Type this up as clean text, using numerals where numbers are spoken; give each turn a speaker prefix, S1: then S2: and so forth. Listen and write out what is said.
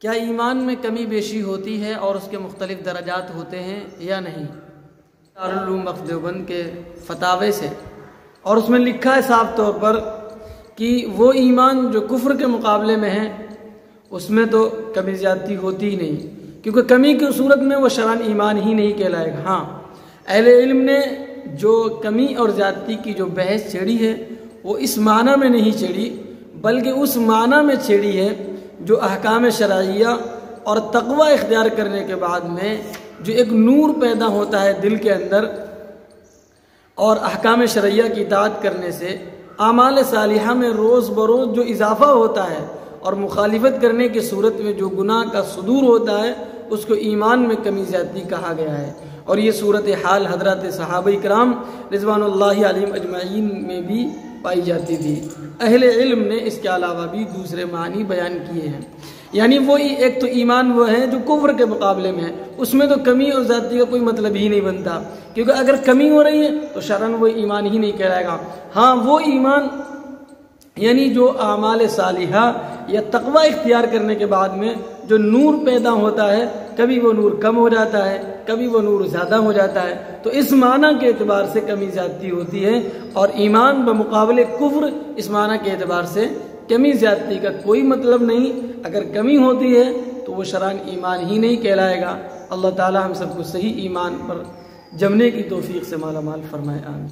S1: کیا ایمان میں کمی بیشی ہوتی ہے اور اس کے مختلف درجات ہوتے ہیں یا نہیں؟ دارالعلوم وقف دیوبند کے فتاوے سے، اور اس میں لکھا ہے صاف طور پر کہ وہ ایمان جو کفر کے مقابلے میں ہے اس میں تو کمی زیادتی ہوتی ہی نہیں، کیونکہ کمی کی صورت میں وہ شرعاً ایمان ہی نہیں کہلائے گا۔ ہاں، اہل علم نے جو کمی اور زیادتی کی جو بحث چھیڑی ہے وہ اس معنی میں نہیں چھیڑی، بلکہ اس معنی میں چھیڑی ہے جو احکام شرعیہ اور تقوی اختیار کرنے کے بعد میں جو ایک نور پیدا ہوتا ہے دل کے اندر، اور احکام شرعیہ کی اطاعت کرنے سے اعمال صالحہ میں روز بروز جو اضافہ ہوتا ہے اور مخالفت کرنے کی صورت میں جو گناہ کا صدور ہوتا ہے اس کو ایمان میں کمی زیادتی کہا گیا ہے۔ اور یہ صورتحال حضرات صحابہ کرام رضوان اللہ علیہم اجمعین میں بھی پائی جاتی تھی۔ اہل علم نے اس کے علاوہ بھی دوسرے معنی بیان کیے ہیں، یعنی وہی ایک تو ایمان وہ ہے جو کفر کے مقابلے میں ہے، اس میں تو کمی اور زیادتی کا کوئی مطلب ہی نہیں بنتا، کیونکہ اگر کمی ہو رہی ہے تو شرعاً وہ ایمان ہی نہیں کہلائے گا۔ ہاں، وہ ایمان یعنی جو اعمال صالحہ یا تقوی اختیار کرنے کے بعد میں جو نور پیدا ہوتا ہے، کبھی وہ نور کم ہو جاتا ہے، کبھی وہ نور زیادہ ہو جاتا ہے، تو اس معنی کے اعتبار سے کمی زیادتی ہوتی ہے، اور ایمان بمقابلے کفر اس معنی کے اعتبار سے کمی زیادتی کا کوئی مطلب نہیں۔ اگر کمی ہوتی ہے تو وہ شرعاً ایمان ہی نہیں کہلائے گا۔ اللہ تعالی ہم سب کو صحیح ایمان پر جمنے کی توفیق سے مالا مال فرمائے، آمین۔